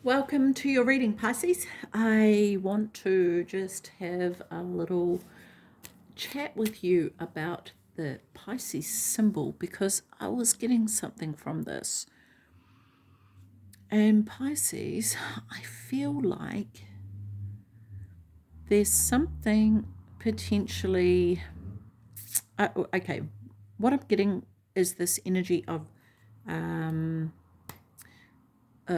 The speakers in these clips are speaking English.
Welcome to your reading, Pisces. I want to just have a little chat with you about the Pisces symbol because I was getting something from this. And Pisces, I feel like there's something potentially. Okay, what I'm getting is this energy of um,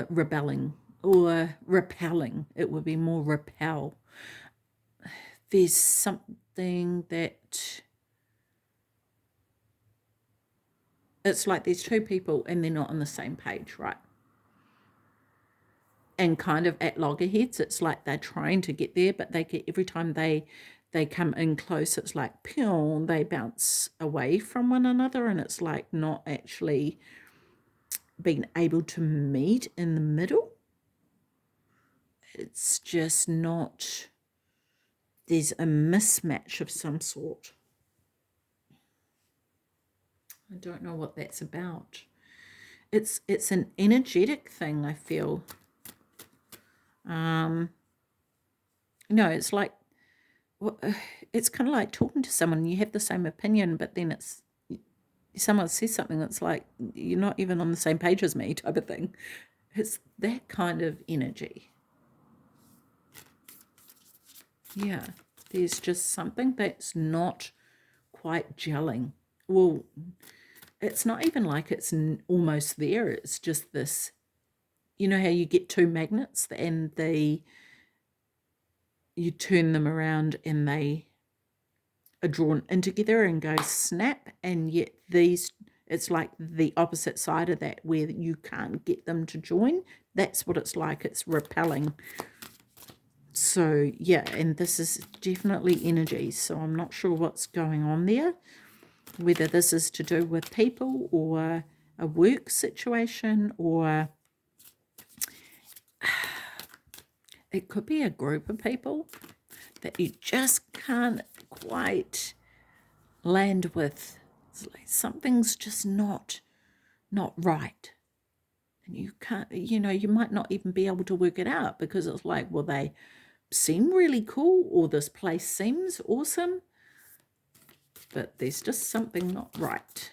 rebelling or repelling. It would be more repel. There's something that it's like there's two people and they're not on the same page, right? And kind of at loggerheads, it's like they're trying to get there, but they get every time they come in close, it's like pew, they bounce away from one another, and it's like not actually being able to meet in the middle. It's just not. There's a mismatch of some sort. I don't know what that's about. It's an energetic thing, I feel. It's like it's kind of like talking to someone. You have the same opinion, but then it's someone says something that's like you're not even on the same page as me, type of thing. It's that kind of energy. Yeah, there's just something that's not quite gelling. Well, it's not even like it's almost there. It's just this. You know how you get two magnets and you turn them around and they are drawn in together and go snap, and yet it's like the opposite side of that where you can't get them to join. That's what it's like. It's repelling. So yeah, and this is definitely energy, so I'm not sure what's going on there, whether this is to do with people or a work situation, or it could be a group of people that you just can't quite land with. It's like something's just not right, and you can't, you might not even be able to work it out because it's like, well, they seem really cool or this place seems awesome, but there's just something not right.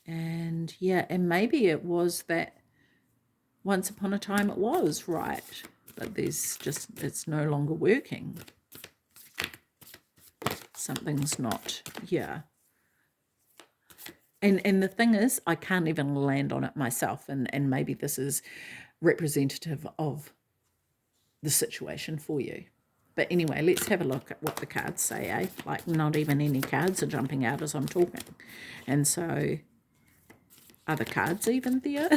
And yeah, and maybe it was that once upon a time it was right, but it's no longer working. Something's not, yeah. And the thing is, I can't even land on it myself, and maybe this is representative of the situation for you. But anyway, let's have a look at what the cards say, eh? Like, not even any cards are jumping out as I'm talking. And so, are the cards even there?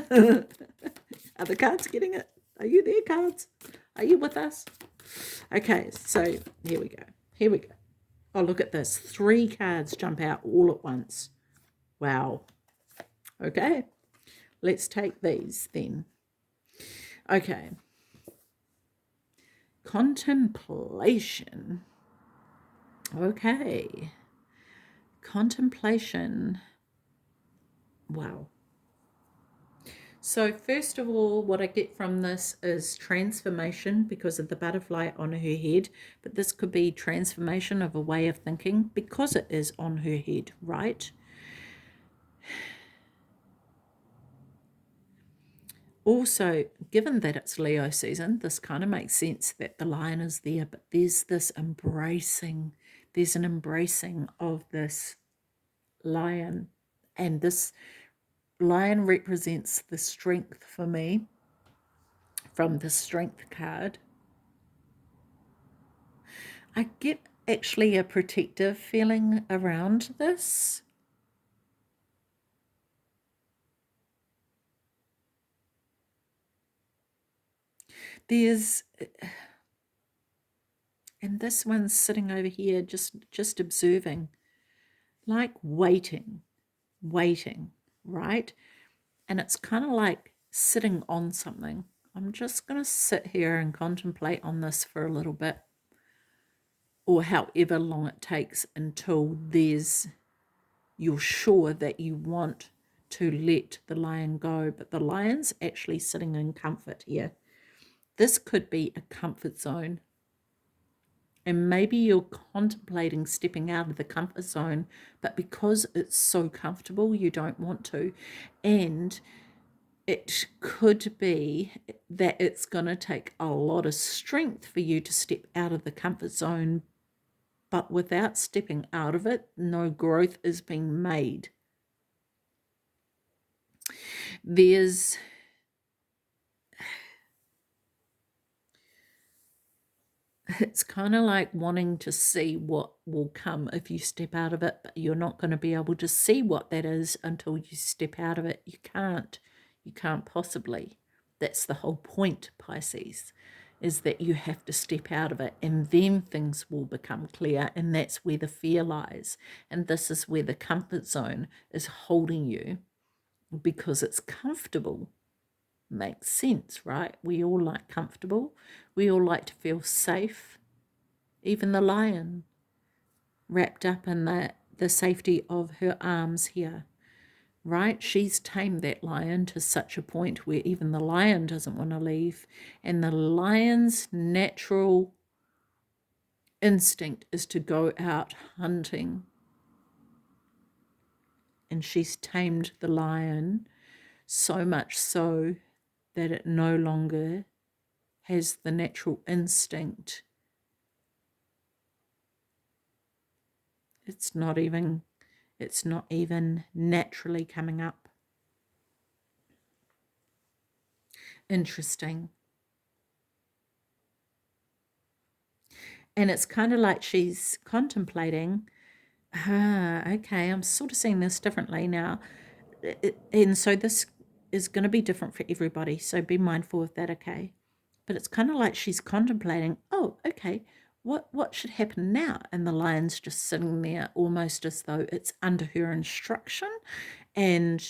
Are the cards getting it? Are you there, cards? Are you with us? Okay, so here we go. Here we go. Oh, look at this. 3 cards jump out all at once. Wow. Okay, let's take these then. Okay. Contemplation. Okay. Contemplation. Wow. So first of all, what I get from this is transformation because of the butterfly on her head. But this could be transformation of a way of thinking because it is on her head, right? Also, given that it's Leo season, this kind of makes sense that the lion is there, but there's an embracing of this lion. And this lion represents the strength for me from the strength card. I get actually a protective feeling around this. There's, and this one's sitting over here just observing, like waiting, right? And it's kind of like sitting on something. I'm just going to sit here and contemplate on this for a little bit, or however long it takes until you're sure that you want to let the lion go. But the lion's actually sitting in comfort here. this could be a comfort zone. And maybe you're contemplating stepping out of the comfort zone, but because it's so comfortable, you don't want to. And it could be that it's going to take a lot of strength for you to step out of the comfort zone, but without stepping out of it, no growth is being made. It's kind of like wanting to see what will come if you step out of it, but you're not going to be able to see what that is until you step out of it. You can't possibly. That's the whole point, Pisces, is that you have to step out of it, and then things will become clear, and that's where the fear lies. And this is where the comfort zone is holding you, because it's comfortable. Makes sense, right? We all like comfortable. We all like to feel safe. Even the lion, wrapped up in the safety of her arms here, right? She's tamed that lion to such a point where even the lion doesn't want to leave. And the lion's natural instinct is to go out hunting. And she's tamed the lion so much so that it no longer has the natural instinct. It's not even naturally coming up. Interesting. And it's kind of like she's contemplating, okay, I'm sort of seeing this differently now. And so this is going to be different for everybody, so be mindful of that, okay? But it's kind of like she's contemplating, oh, okay, what should happen now? And the lion's just sitting there almost as though it's under her instruction. And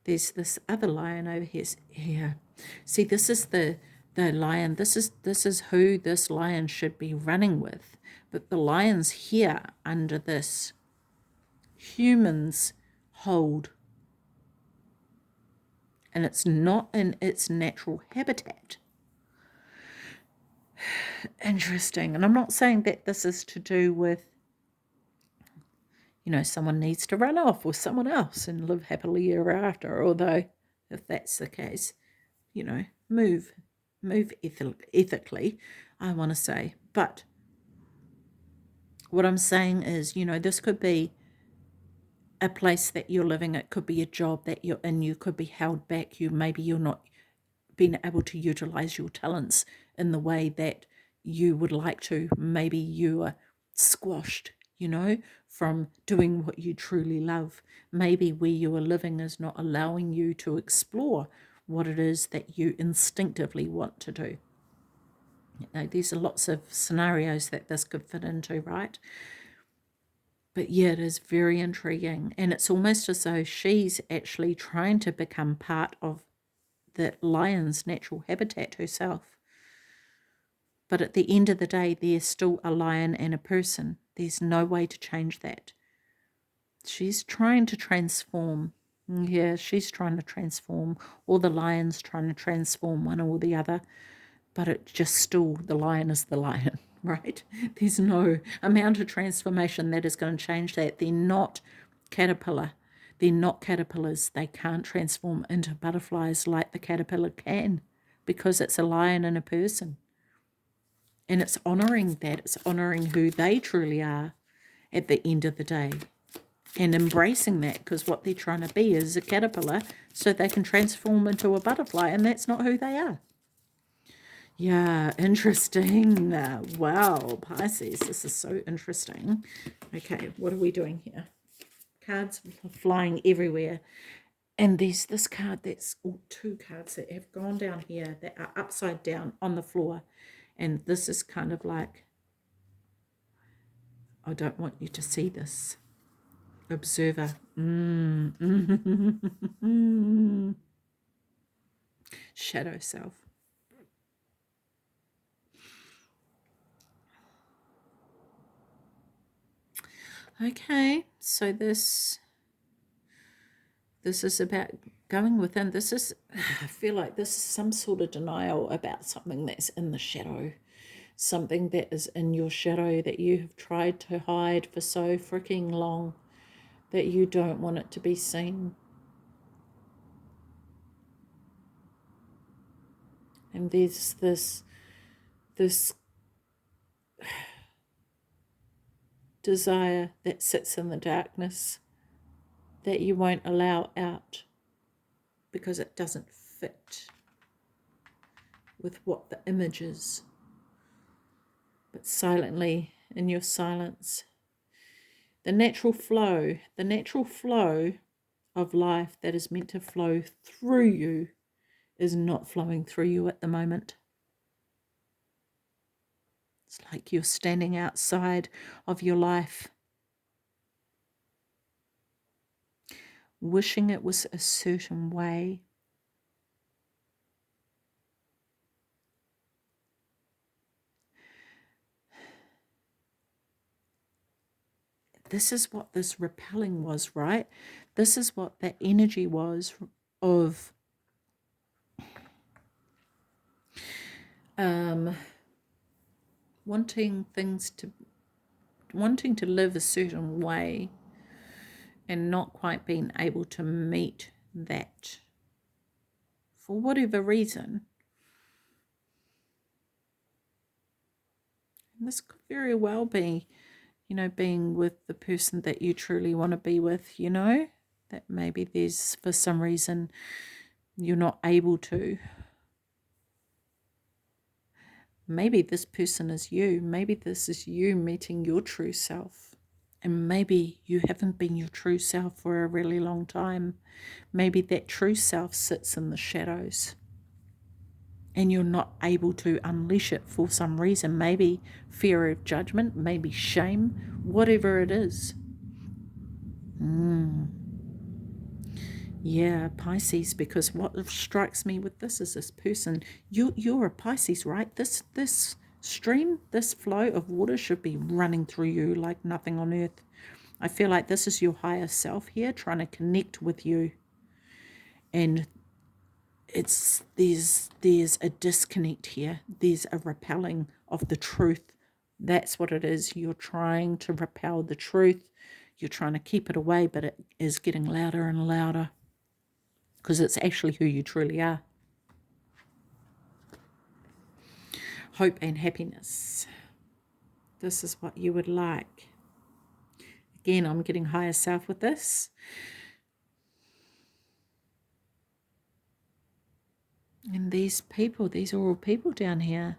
there's this other lion over here. See, this is the lion. This is who this lion should be running with. But the lion's here under this human's hold. And it's not in its natural habitat. Interesting. And I'm not saying that this is to do with, someone needs to run off with someone else and live happily ever after. Although, if that's the case, move ethically, I want to say. But what I'm saying is, this could be a place that you're living. It could be a job that you're in. You could be held back. Maybe you're not being able to utilize your talents in the way that you would like to. Maybe you are squashed, from doing what you truly love. Maybe where you are living is not allowing you to explore what it is that you instinctively want to do. There's lots of scenarios that this could fit into, right? But yeah, it is very intriguing. And it's almost as though she's actually trying to become part of the lion's natural habitat herself. But at the end of the day, there's still a lion and a person. There's no way to change that. She's trying to transform. Yeah, she's trying to transform. Or the lion's trying to transform one or the other. But it just still, the lion is the lion, right? There's no amount of transformation that is going to change that. They're not caterpillar. They're not caterpillars. They can't transform into butterflies like the caterpillar can, because it's a lion and a person. And it's honouring that. It's honouring who they truly are at the end of the day. And embracing that, because what they're trying to be is a caterpillar so they can transform into a butterfly, and that's not who they are. Yeah, interesting. Wow, Pisces, this is so interesting. Okay, what are we doing here? Cards flying everywhere. And there's this card two cards that have gone down here that are upside down on the floor. And this is kind of like, I don't want you to see this. Observer. Shadow self. Okay, so this is about going within, this is, I feel like this is some sort of denial about something that's in the shadow, something that is in your shadow that you have tried to hide for so freaking long that you don't want it to be seen. And there's this desire that sits in the darkness that you won't allow out because it doesn't fit with what the image is. But silently, in your silence, the natural flow of life that is meant to flow through you is not flowing through you at the moment. It's like you're standing outside of your life, wishing it was a certain way. This is what this repelling was, right? This is what that energy was of wanting to live a certain way and not quite being able to meet that for whatever reason. And this could very well be, being with the person that you truly want to be with, that maybe there's, for some reason, you're not able to. Maybe this person is you. Maybe this is you meeting your true self. And maybe you haven't been your true self for a really long time. Maybe that true self sits in the shadows and you're not able to unleash it for some reason. Maybe fear of judgment, maybe shame, whatever it is. Yeah, Pisces, because what strikes me with this is this person, you're a Pisces, right? This stream, this flow of water should be running through you like nothing on earth. I feel like this is your higher self here trying to connect with you. And there's a disconnect here. There's a repelling of the truth. That's what it is. You're trying to repel the truth. You're trying to keep it away, but it is getting louder and louder because it's actually who you truly are. Hope and happiness. This is what you would like. Again, I'm getting higher self with this. And these people, these are all people down here.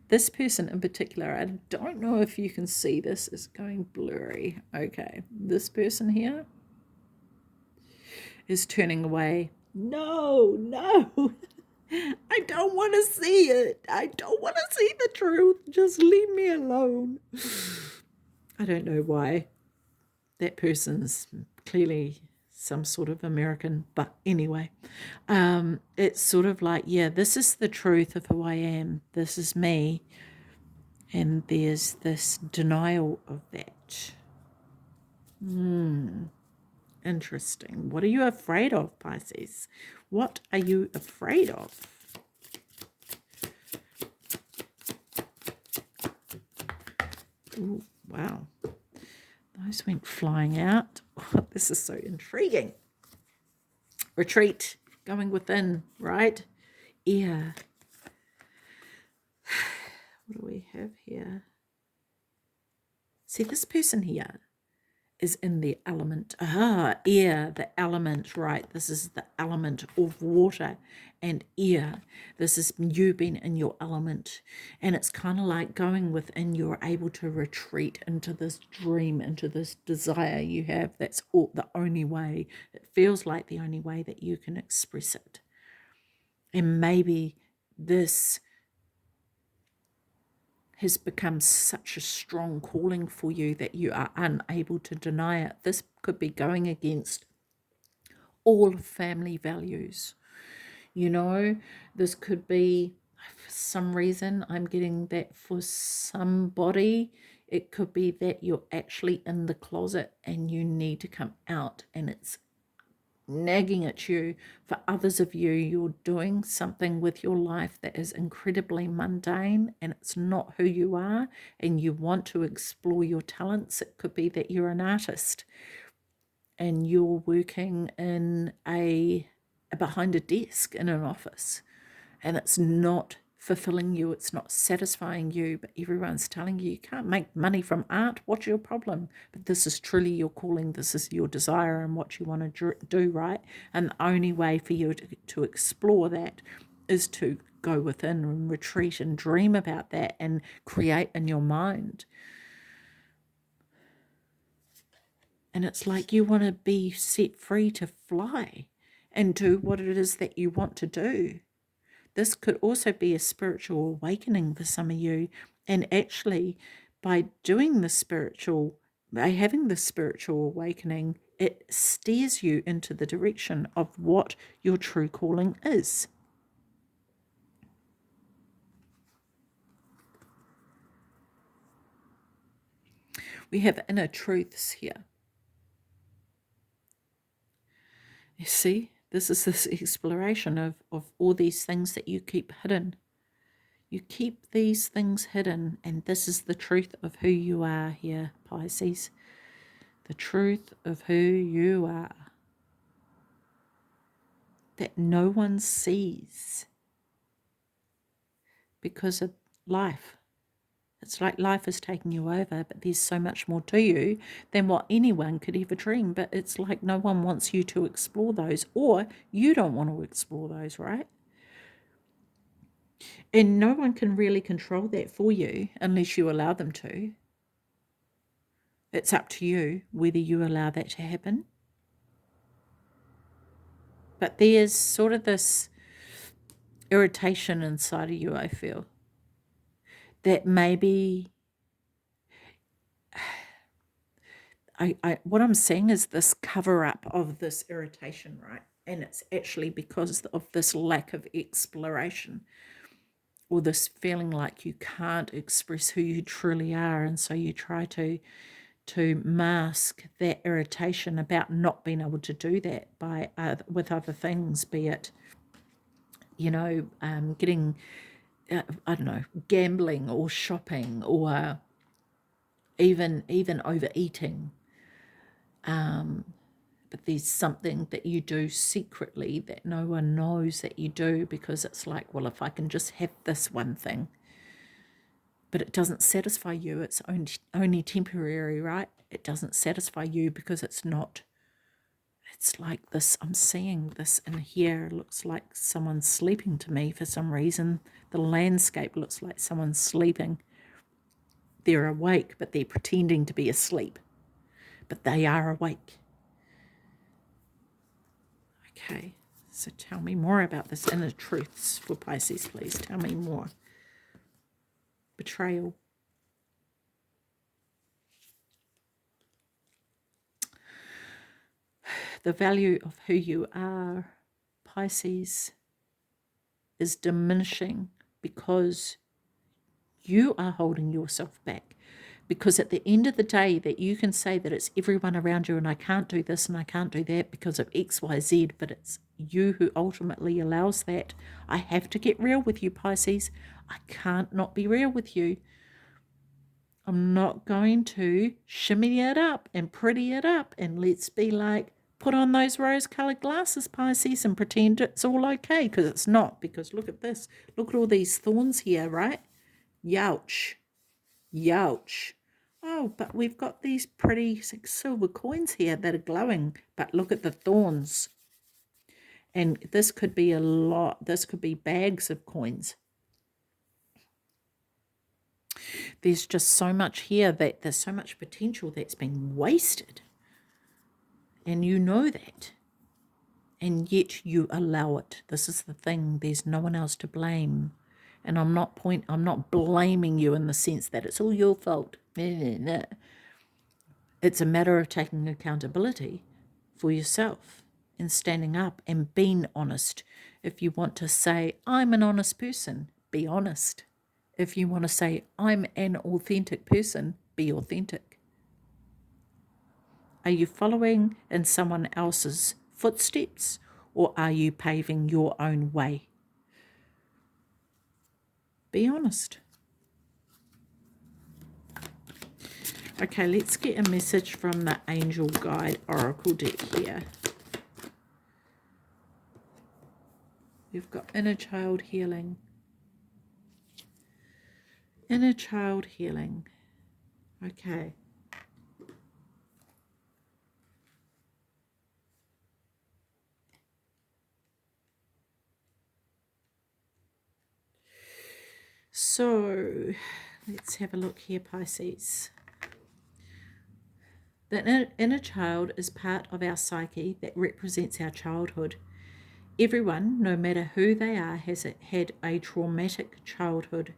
This person in particular, I don't know if you can see this, is going blurry. Okay, this person here is turning away. No, I don't want to see it. I don't want to see the truth. Just leave me alone. I don't know why. That person's clearly some sort of American, but anyway, it's sort of like, yeah, this is the truth of who I am. This is me. And there's this denial of that. Interesting. What are you afraid of, Pisces? What are you afraid of? Ooh, wow. Those went flying out. Oh, this is so intriguing. Retreat, going within, right? Yeah. What do we have here? See, this person here is in the element. Air, the element, right? This is the element of water and air. This is you being in your element. And it's kind of like going within, you're able to retreat into this dream, into this desire you have. That's all, the only way. It feels like the only way that you can express it. And maybe this has become such a strong calling for you that you are unable to deny it. This could be going against all family values. This could be, for some reason, I'm getting that for somebody, it could be that you're actually in the closet and you need to come out, and it's nagging at you. For others of you, you're doing something with your life that is incredibly mundane and it's not who you are, and you want to explore your talents. It could be that you're an artist and you're working in behind a desk in an office, and it's not fulfilling you, it's not satisfying you, but everyone's telling you you can't make money from art. What's your problem? But this is truly your calling, this is your desire and what you want to do, right? And the only way for you to explore that is to go within and retreat and dream about that and create in your mind. And it's like you want to be set free to fly and do what it is that you want to do. This could also be a spiritual awakening for some of you. And actually, by having the spiritual awakening, it steers you into the direction of what your true calling is. We have inner truths here. You see, this is this exploration of all these things that you keep hidden. You keep these things hidden, and this is the truth of who you are here, Pisces. The truth of who you are. That no one sees because of life. It's like life is taking you over, but there's so much more to you than what anyone could ever dream. But it's like no one wants you to explore those, or you don't want to explore those, right? And no one can really control that for you unless you allow them to. It's up to you whether you allow that to happen. But there's sort of this irritation inside of you, I feel, that maybe what I'm seeing is this cover up of this irritation, right? And it's actually because of this lack of exploration, or this feeling like you can't express who you truly are, and so you try to mask that irritation about not being able to do that by with other things, be it getting I don't know, gambling or shopping, or even overeating. But there's something that you do secretly that no one knows that you do, because it's like, well, if I can just have this one thing, but it doesn't satisfy you. It's only temporary, right? It doesn't satisfy you because it's not. It's like this. I'm seeing this in here. It looks like someone's sleeping to me for some reason. The landscape looks like someone's sleeping. They're awake, but they're pretending to be asleep. But they are awake. Okay, so tell me more about this inner truths for Pisces, please. Tell me more. Betrayal. The value of who you are, Pisces, is diminishing because you are holding yourself back. Because at the end of the day, that you can say that it's everyone around you and I can't do this and I can't do that because of X, Y, Z, but it's you who ultimately allows that. I have to get real with you, Pisces. I can't not be real with you. I'm not going to shimmy it up and pretty it up and let's be like, put on those rose-coloured glasses, Pisces, and pretend it's all okay, because it's not. Because look at this. Look at all these thorns here, right? Youch. Youch. Oh, but we've got these pretty silver coins here that are glowing. But look at the thorns. And this could be a lot. This could be bags of coins. There's just so much here that there's so much potential that's been wasted. And you know that. And yet you allow it. This is the thing. There's no one else to blame. And I'm not blaming you in the sense that it's all your fault. It's a matter of taking accountability for yourself and standing up and being honest. If you want to say, I'm an honest person, be honest. If you want to say, I'm an authentic person, be authentic. Are you following in someone else's footsteps, or are you paving your own way? Be honest. Okay, let's get a message from the Angel Guide Oracle deck here. You've got inner child healing. Inner child healing. Okay. So, let's have a look here, Pisces. The inner child is part of our psyche that represents our childhood. Everyone, no matter who they are, has had a traumatic childhood.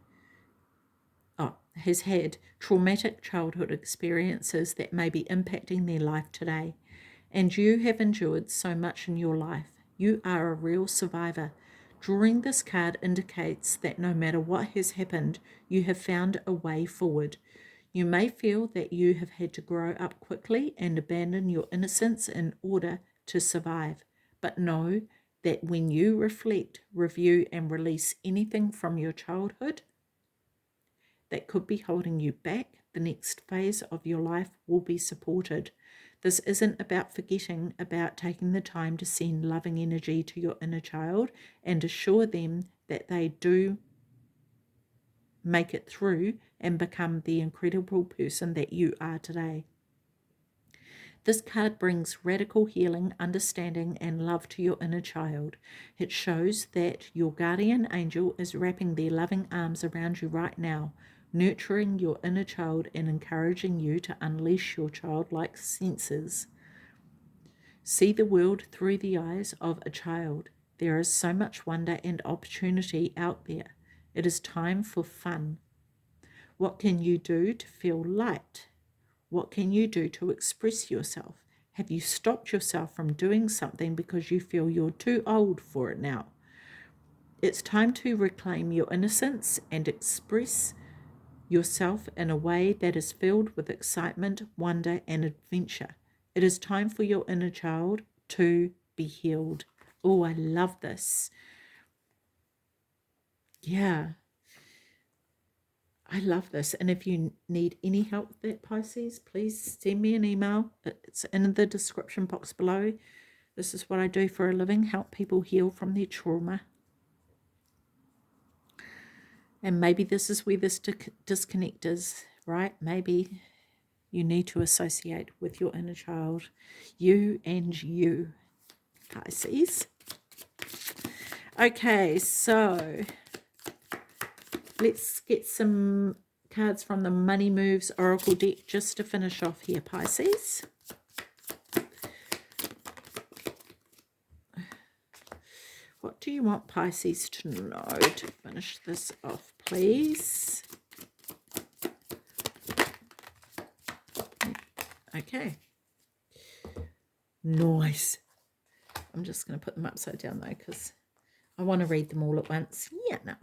Has had traumatic childhood experiences that may be impacting their life today. And you have endured so much in your life. You are a real survivor. Drawing this card indicates that no matter what has happened, you have found a way forward. You may feel that you have had to grow up quickly and abandon your innocence in order to survive. But know that when you reflect, review, and release anything from your childhood that could be holding you back, the next phase of your life will be supported. This isn't about forgetting, about taking the time to send loving energy to your inner child and assure them that they do make it through and become the incredible person that you are today. This card brings radical healing, understanding, and love to your inner child. It shows that your guardian angel is wrapping their loving arms around you right now, nurturing your inner child and encouraging you to unleash your childlike senses. See the world through the eyes of a child. There is so much wonder and opportunity out there. It is time for fun. What can you do to feel light? What can you do to express yourself? Have you stopped yourself from doing something because you feel you're too old for it now? It's time to reclaim your innocence and express yourself in a way that is filled with excitement, wonder, and adventure. It is time for your inner child to be healed. Oh, I love this. Yeah. I love this. And if you need any help with that, Pisces, please send me an email. It's in the description box below. This is what I do for a living, help people heal from their trauma. And maybe this is where this disconnect is, right? Maybe you need to associate with your inner child. You and you, Pisces. Okay, so let's get some cards from the Money Moves Oracle deck just to finish off here, Pisces. What do you want Pisces to know to finish this off, please? Okay. Nice. I'm just going to put them upside down, though, because I want to read them all at once. Yeah, no.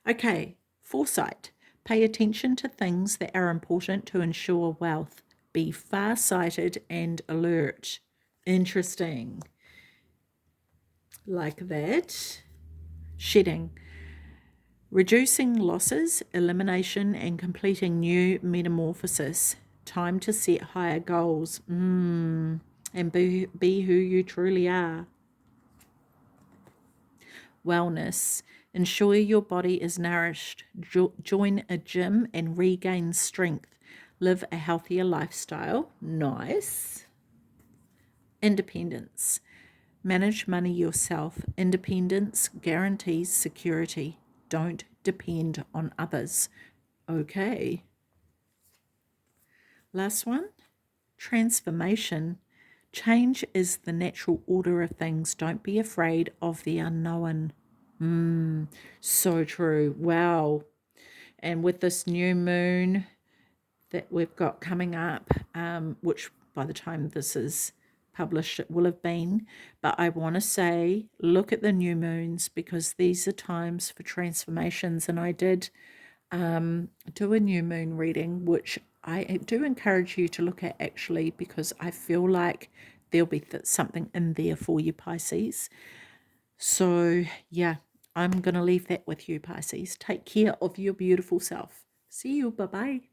Okay, foresight. Pay attention to things that are important to ensure wealth. Be far-sighted and alert. Interesting. Like that. Shedding. Reducing losses, elimination, and completing new metamorphosis. Time to set higher goals. And be who you truly are. Wellness. Ensure your body is nourished. Join a gym and regain strength. Live a healthier lifestyle. Nice. Independence. Manage money yourself. Independence guarantees security. Don't depend on others. Okay. Last one. Transformation. Change is the natural order of things. Don't be afraid of the unknown. So true. Wow. And with this new moon that we've got coming up, which by the time this is published it will have been, but I want to say look at the new moons because these are times for transformations. And I did do a new moon reading which I do encourage you to look at, actually, because I feel like there'll be something in there for you, Pisces. So, yeah, I'm going to leave that with you, Pisces. Take care of your beautiful self. See you. Bye-bye.